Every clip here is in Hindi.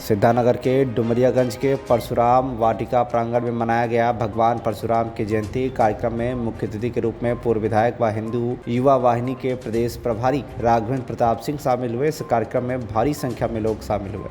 सिद्धार्थनगर के डुमरियागंज के परशुराम वाटिका प्रांगण में मनाया गया भगवान परशुराम की जयंती कार्यक्रम में मुख्य अतिथि के रूप में पूर्व विधायक व हिंदू युवा वाहिनी के प्रदेश प्रभारी राघवेंद्र प्रताप सिंह शामिल हुए। इस कार्यक्रम में भारी संख्या में लोग शामिल हुए।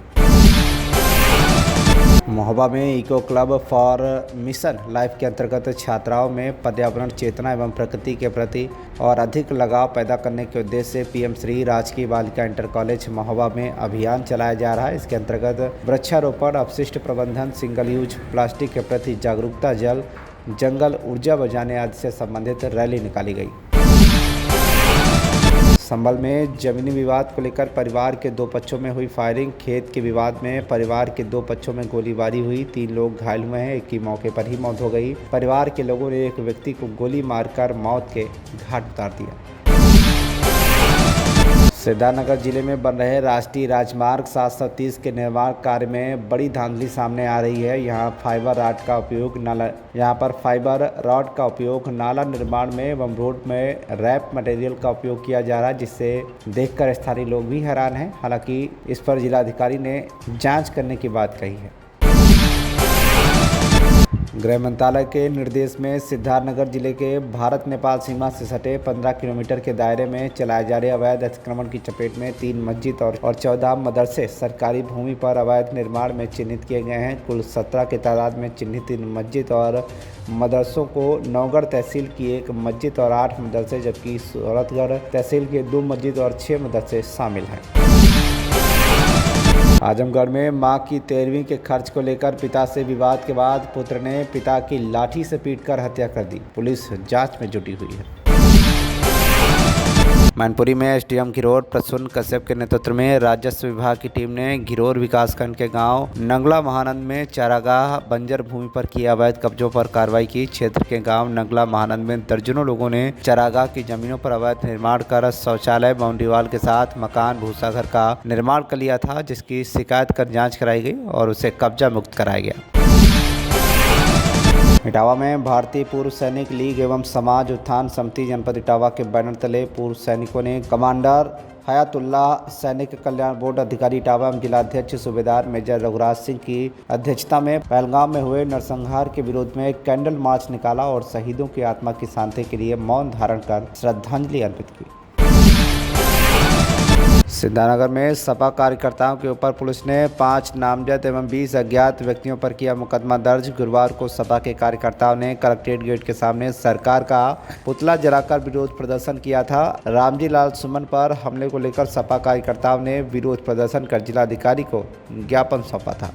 महोबा में eco club for mission life के अंतर्गत छात्राओं में पर्यावरण चेतना एवं प्रकृति के प्रति और अधिक लगाव पैदा करने के उद्देश्य से पीएम श्री राजकीय बालिका इंटर कॉलेज महोबा में अभियान चलाया जा रहा है। इसके अंतर्गत वृक्षारोपण, अपशिष्ट प्रबंधन, सिंगल यूज प्लास्टिक के प्रति जागरूकता, जल जंगल ऊर्जा बचाने आदि से संबंधित रैली निकाली गई। संभल में जमीनी विवाद को लेकर परिवार के दो पक्षों में हुई फायरिंग। खेत के विवाद में परिवार के दो पक्षों में गोलीबारी हुई। 3 लोग घायल हुए हैं, एक की मौके पर ही मौत हो गई। परिवार के लोगों ने एक व्यक्ति को गोली मारकर मौत के घाट उतार दिया। सिद्धार्थनगर जिले में बन रहे राष्ट्रीय राजमार्ग 730 के निर्माण कार्य में बड़ी धांधली सामने आ रही है। यहाँ फाइबर रॉड का उपयोग नाला निर्माण में एवं रोड में रैप मटेरियल का उपयोग किया जा रहा है, जिससे देखकर स्थानीय लोग भी हैरान हैं। हालांकि इस पर जिलाधिकारी ने जांच करने की बात कही है। गृह मंत्रालय के निर्देश में सिद्धार्थनगर जिले के भारत नेपाल सीमा से सटे 15 किलोमीटर के दायरे में चलाए जा रहे अवैध अतिक्रमण की चपेट में 3 मस्जिद और 14 मदरसे सरकारी भूमि पर अवैध निर्माण में चिन्हित किए गए हैं। कुल 17 की तादाद में चिन्हित 3 मस्जिद और मदरसों को नौगढ़ तहसील की 1 मस्जिद और 8 मदरसे, जबकि सूरतगढ़ तहसील के 2 मस्जिद और 6 मदरसे शामिल हैं। आजमगढ़ में मां की 13वीं के खर्च को लेकर पिता से विवाद के बाद पुत्र ने पिता की लाठी से पीटकर हत्या कर दी। पुलिस जांच में जुटी हुई है। मैनपुरी में एसडीएम घिरोर प्रसून कश्यप के नेतृत्व में राजस्व विभाग की टीम ने घिरोर विकासखंड के गांव नंगला महानंद में चारागाह बंजर भूमि पर किए अवैध कब्जों पर कार्रवाई की। क्षेत्र के गांव नंगला महानंद में दर्जनों लोगों ने चारागाह की जमीनों पर अवैध निर्माण कर शौचालय, बाउंड्री वाल के साथ मकान, भूसाघर का निर्माण कर लिया था, जिसकी शिकायत कर जाँच कराई गई और उसे कब्जा मुक्त कराया गया। इटावा में भारतीय पूर्व सैनिक लीग एवं समाज उत्थान समिति जनपद इटावा के बैनर तले पूर्व सैनिकों ने कमांडर हयातुल्लाह सैनिक कल्याण बोर्ड अधिकारी इटावा एवं जिलाध्यक्ष सूबेदार मेजर रघुराज सिंह की अध्यक्षता में पहलगाम में हुए नरसंहार के विरोध में कैंडल मार्च निकाला और शहीदों की आत्मा की शांति के लिए मौन धारण कर श्रद्धांजलि अर्पित की। सिद्धार्थनगर में सपा कार्यकर्ताओं के ऊपर पुलिस ने 5 नामजद एवं 20 अज्ञात व्यक्तियों पर किया मुकदमा दर्ज। गुरुवार को सपा के कार्यकर्ताओं ने कलेक्ट्रेट गेट के सामने सरकार का पुतला जलाकर विरोध प्रदर्शन किया था। रामजी लाल सुमन पर हमले को लेकर सपा कार्यकर्ताओं ने विरोध प्रदर्शन कर जिलाधिकारी को ज्ञापन सौंपा था।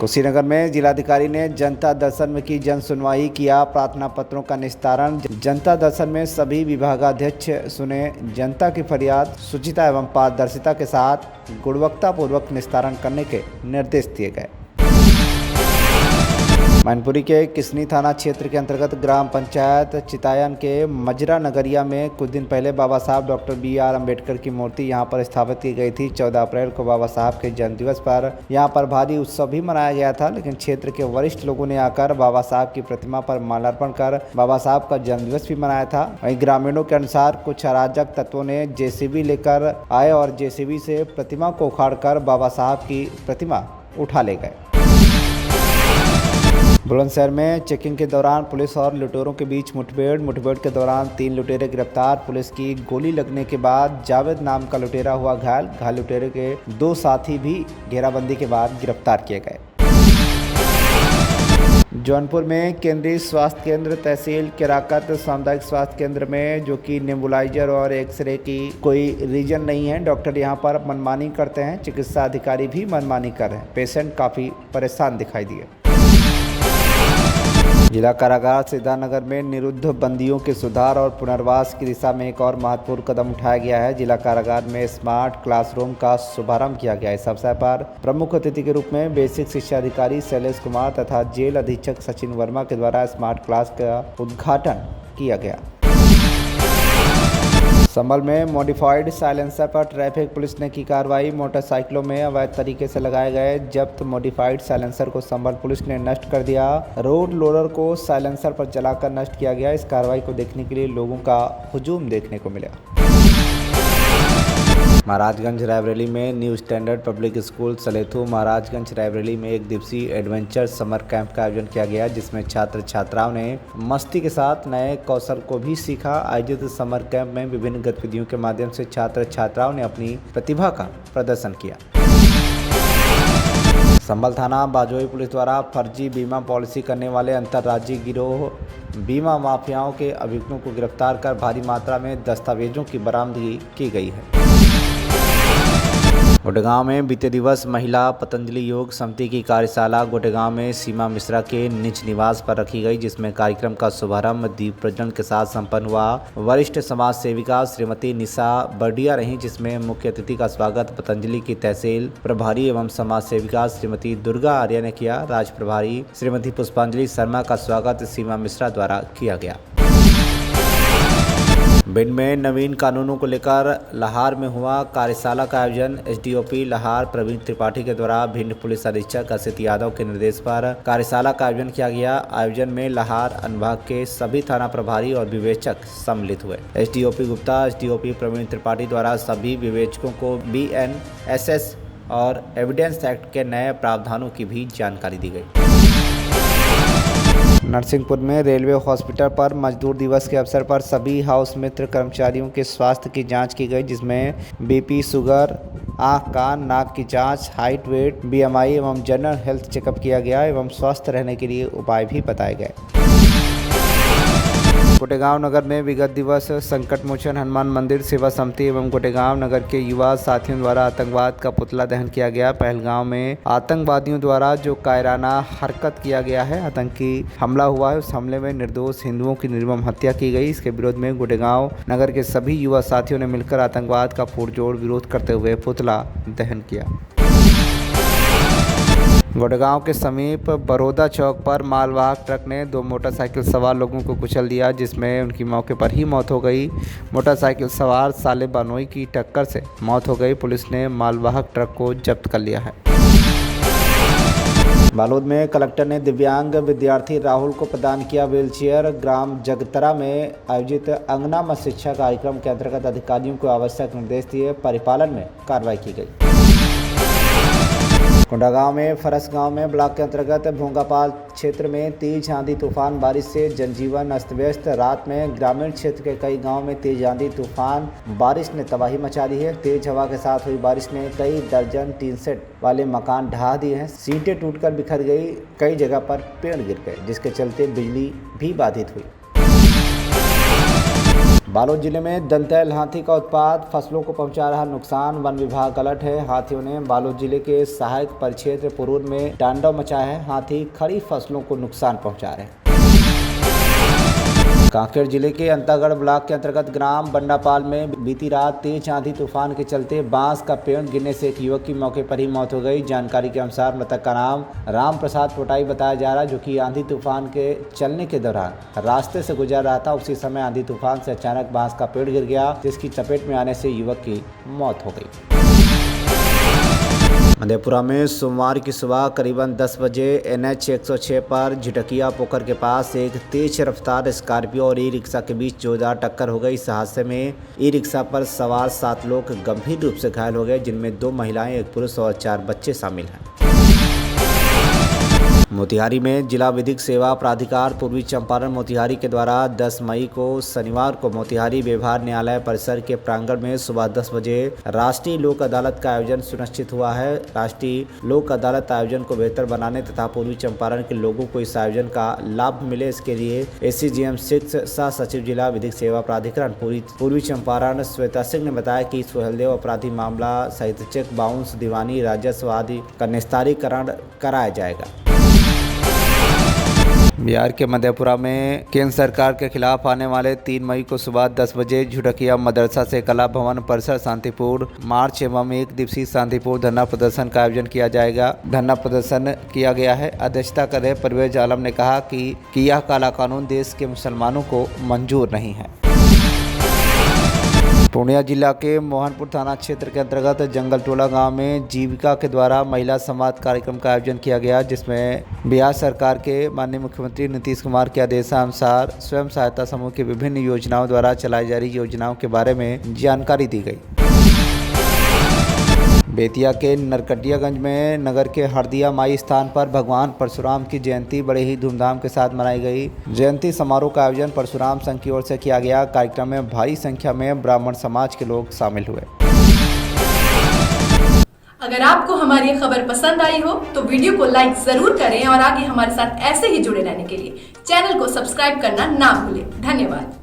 कुशीनगर में जिलाधिकारी ने जनता दर्शन में की जन सुनवाई, किया प्रार्थना पत्रों का निस्तारण। जनता दर्शन में सभी विभागाध्यक्ष सुने जनता की फरियाद, शुचिता एवं पारदर्शिता के साथ गुणवत्तापूर्वक निस्तारण करने के निर्देश दिए गए। मैनपुरी के किसनी थाना क्षेत्र के अंतर्गत ग्राम पंचायत चितायन के मजरा नगरिया में कुछ दिन पहले बाबा साहब डॉक्टर BR अम्बेडकर की मूर्ति यहां पर स्थापित की गई थी। 14 अप्रैल को बाबा साहब के जन्मदिवस पर यहां पर भारी उत्सव भी मनाया गया था, लेकिन क्षेत्र के वरिष्ठ लोगों ने आकर बाबा साहब की प्रतिमा पर माल्यार्पण कर बाबा साहब का जन्मदिवस भी मनाया था। वहीं ग्रामीणों के अनुसार कुछ अराजक तत्वों ने JCB लेकर आए और JCB से प्रतिमा को उखाड़कर बाबा साहब की प्रतिमा उठा ले गए। बुलंदशहर में चेकिंग के दौरान पुलिस और लुटेरों के बीच मुठभेड़ के दौरान 3 लुटेरे गिरफ्तार। पुलिस की गोली लगने के बाद जावेद नाम का लुटेरा हुआ घायल लुटेरे के 2 साथी भी घेराबंदी के बाद गिरफ्तार किए गए। जौनपुर में केंद्रीय स्वास्थ्य केंद्र तहसील केराकत सामुदायिक स्वास्थ्य केंद्र में जो कि नेबुलाइजर और एक्सरे की कोई रीजन नहीं है, डॉक्टर यहां पर मनमानी करते हैं, चिकित्सा अधिकारी भी मनमानी कर रहे हैं। पेशेंट काफ़ी परेशान दिखाई दिए। जिला कारागार सिद्धार्थनगर में निरुद्ध बंदियों के सुधार और पुनर्वास की दिशा में एक और महत्वपूर्ण कदम उठाया गया है। जिला कारागार में स्मार्ट क्लासरूम का शुभारंभ किया गया। इस अवसर पर प्रमुख अतिथि के रूप में बेसिक शिक्षा अधिकारी शैलेश कुमार तथा जेल अधीक्षक सचिन वर्मा के द्वारा स्मार्ट क्लास का उद्घाटन किया गया। संभल में मॉडिफाइड साइलेंसर पर ट्रैफिक पुलिस ने की कार्रवाई। मोटरसाइकिलों में अवैध तरीके से लगाए गए जब्त मॉडिफाइड साइलेंसर को संभल पुलिस ने नष्ट कर दिया। रोड लोडर को साइलेंसर पर जलाकर नष्ट किया गया। इस कार्रवाई को देखने के लिए लोगों का हुजूम देखने को मिला। महाराजगंज रायबरेली में new standard public school Salethu Maharajganj Raebareli में एक दिवसीय एडवेंचर समर कैंप का आयोजन किया गया, जिसमें छात्र छात्राओं ने मस्ती के साथ नए कौशल को भी सीखा। आयोजित समर कैंप में विभिन्न गतिविधियों के माध्यम से छात्र छात्राओं ने अपनी प्रतिभा का प्रदर्शन किया। संभल थाना बाजोई पुलिस द्वारा फर्जी बीमा पॉलिसी करने वाले अंतर्राज्यीय गिरोह बीमा माफियाओं के अभियुक्तों को गिरफ्तार कर भारी मात्रा में दस्तावेजों की बरामदगी की गई है। गोटेगांव में बीते दिवस महिला पतंजलि योग समिति की कार्यशाला गोटेगांव में सीमा मिश्रा के निज निवास पर रखी गई, जिसमें कार्यक्रम का शुभारंभ दीप प्रज्वलन के साथ संपन्न हुआ। वरिष्ठ समाज सेविका श्रीमती निशा बर्डिया रहीं, जिसमें मुख्य अतिथि का स्वागत पतंजलि की तहसील प्रभारी एवं समाज सेविका श्रीमती दुर्गा आर्य ने किया। राज प्रभारी श्रीमती पुष्पांजलि शर्मा का स्वागत सीमा मिश्रा द्वारा किया गया। भिंड में नवीन कानूनों को लेकर लाहार में हुआ कार्यशाला का आयोजन। एसडीओपी लाहार प्रवीण त्रिपाठी के द्वारा भिंड पुलिस अधीक्षक असित यादव के निर्देश पर कार्यशाला का आयोजन किया गया। आयोजन में लाहार अनुभाग के सभी थाना प्रभारी और विवेचक सम्मिलित हुए। एसडीओपी गुप्ता एसडीओपी प्रवीण त्रिपाठी द्वारा सभी विवेचकों को BNSS और एविडेंस एक्ट के नए प्रावधानों की भी जानकारी दी गई। नरसिंहपुर में रेलवे हॉस्पिटल पर मजदूर दिवस के अवसर पर सभी हाउस मित्र कर्मचारियों के स्वास्थ्य की जांच की गई, जिसमें बीपी, शुगर, आँख कान नाक की जांच, हाइट वेट, BMI एवं जनरल हेल्थ चेकअप किया गया एवं स्वस्थ रहने के लिए उपाय भी बताए गए। गोटेगांव नगर में विगत दिवस संकट मोचन हनुमान मंदिर सेवा समिति एवं गोटेगांव नगर के युवा साथियों द्वारा आतंकवाद का पुतला दहन किया गया। पहलगांव में आतंकवादियों द्वारा जो कायराना हरकत किया गया है, आतंकी हमला हुआ है, उस हमले में निर्दोष हिंदुओं की निर्मम हत्या की गई। इसके विरोध में गोटेगांव नगर के सभी युवा साथियों ने मिलकर आतंकवाद का पुरजोर विरोध करते हुए पुतला दहन किया। गोटेगांव के समीप बरोदा चौक पर मालवाहक ट्रक ने 2 मोटरसाइकिल सवार लोगों को कुचल दिया, जिसमें उनकी मौके पर ही मौत हो गई। मोटरसाइकिल सवार साले बानोई की टक्कर से मौत हो गई। पुलिस ने मालवाहक ट्रक को जब्त कर लिया है। बालोद में कलेक्टर ने दिव्यांग विद्यार्थी राहुल को प्रदान किया व्हीलचेयर। ग्राम जगतरा में आयोजित अंगना में शिक्षा कार्यक्रम के अंतर्गत अधिकारियों को आवश्यक निर्देश दिए, परिपालन में कार्रवाई की गई। कोंडागांव में फरस गांव में ब्लॉक के अंतर्गत भोंगापाल क्षेत्र में तेज आंधी तूफान बारिश से जनजीवन अस्त व्यस्त। रात में ग्रामीण क्षेत्र के कई गांव में तेज आंधी तूफान बारिश ने तबाही मचा दी है। तेज हवा के साथ हुई बारिश ने कई दर्जन टीन सेट वाले मकान ढहा दिए हैं। सीटें टूटकर बिखर गई, कई जगह पर पेड़ गिर गए, जिसके चलते बिजली भी बाधित हुई। बालोद जिले में दंतैल हाथी का उत्पात, फसलों को पहुंचा रहा नुकसान। वन विभाग अलर्ट है। हाथियों ने बालोद जिले के सहायक परिक्षेत्र पुरूर में तांडव मचाया है। हाथी खड़ी फसलों को नुकसान पहुंचा रहे हैं। कांकेर जिले के अंतागढ़ ब्लॉक के अंतर्गत ग्राम बंडापाल में बीती रात तेज आंधी तूफान के चलते बांस का पेड़ गिरने से एक युवक की मौके पर ही मौत हो गई। जानकारी के अनुसार मृतक का नाम राम प्रसाद पोटाई बताया जा रहा है, जो कि आंधी तूफान के चलने के दौरान रास्ते से गुजर रहा था। उसी समय आंधी तूफान से अचानक बांस का पेड़ गिर गया, जिसकी चपेट में आने से युवक की मौत हो गई। मधेपुरा में सोमवार की सुबह करीबन 10 बजे NH 106 पर झिटकिया पोखर के पास एक तेज रफ्तार स्कॉर्पियो और ई-रिक्शा के बीच जोरदार टक्कर हो गई। इस हादसे में ई-रिक्शा पर सवार 7 लोग गंभीर रूप से घायल हो गए, जिनमें 2 महिलाएं, 1 पुरुष और 4 बच्चे शामिल हैं। मोतिहारी में जिला विधिक सेवा प्राधिकार पूर्वी चंपारण मोतिहारी के द्वारा 10 मई को शनिवार को मोतिहारी व्यवहार न्यायालय परिसर के प्रांगण में सुबह 10 बजे राष्ट्रीय लोक अदालत का आयोजन सुनिश्चित हुआ है। राष्ट्रीय लोक अदालत आयोजन को बेहतर बनाने तथा पूर्वी चंपारण के लोगों को इस आयोजन का लाभ मिले, इसके लिए ACGM 6 सह सचिव जिला विधिक सेवा प्राधिकरण पूर्वी चंपारण श्वेता सिंह ने बताया कि सुहेलदेव अपराधी मामला सहित चेक बाउंस, दीवानी, राजस्व आदि का निस्तारीकरण कराया जाएगा। बिहार के मधेपुरा में केंद्र सरकार के खिलाफ आने वाले 3 मई को सुबह 10 बजे झुटकिया मदरसा से कला भवन परिसर शांतिपूर्ण मार्च एवं 1 दिवसीय शांतिपूर्ण धरना प्रदर्शन का आयोजन किया जाएगा। धरना प्रदर्शन किया गया है। अध्यक्षता कर रहे परवेज आलम ने कहा कि यह काला कानून देश के मुसलमानों को मंजूर नहीं है। पूर्णिया जिला के मोहनपुर थाना क्षेत्र के अंतर्गत जंगल टोला गांव में जीविका के द्वारा महिला संवाद कार्यक्रम का आयोजन किया गया, जिसमें बिहार सरकार के माननीय मुख्यमंत्री नीतीश कुमार के आदेशानुसार स्वयं सहायता समूह की विभिन्न योजनाओं द्वारा चलाई जा रही योजनाओं के बारे में जानकारी दी गई। बेतिया के नरकटियागंज में नगर के हरदिया माई स्थान पर भगवान परशुराम की जयंती बड़े ही धूमधाम के साथ मनाई गई। जयंती समारोह का आयोजन परशुराम संघ की ओर से किया गया। कार्यक्रम में भारी संख्या में ब्राह्मण समाज के लोग शामिल हुए। अगर आपको हमारी ये खबर पसंद आई हो तो वीडियो को लाइक जरूर करें और आगे हमारे साथ ऐसे ही जुड़े रहने के लिए चैनल को सब्सक्राइब करना ना भूलें। धन्यवाद।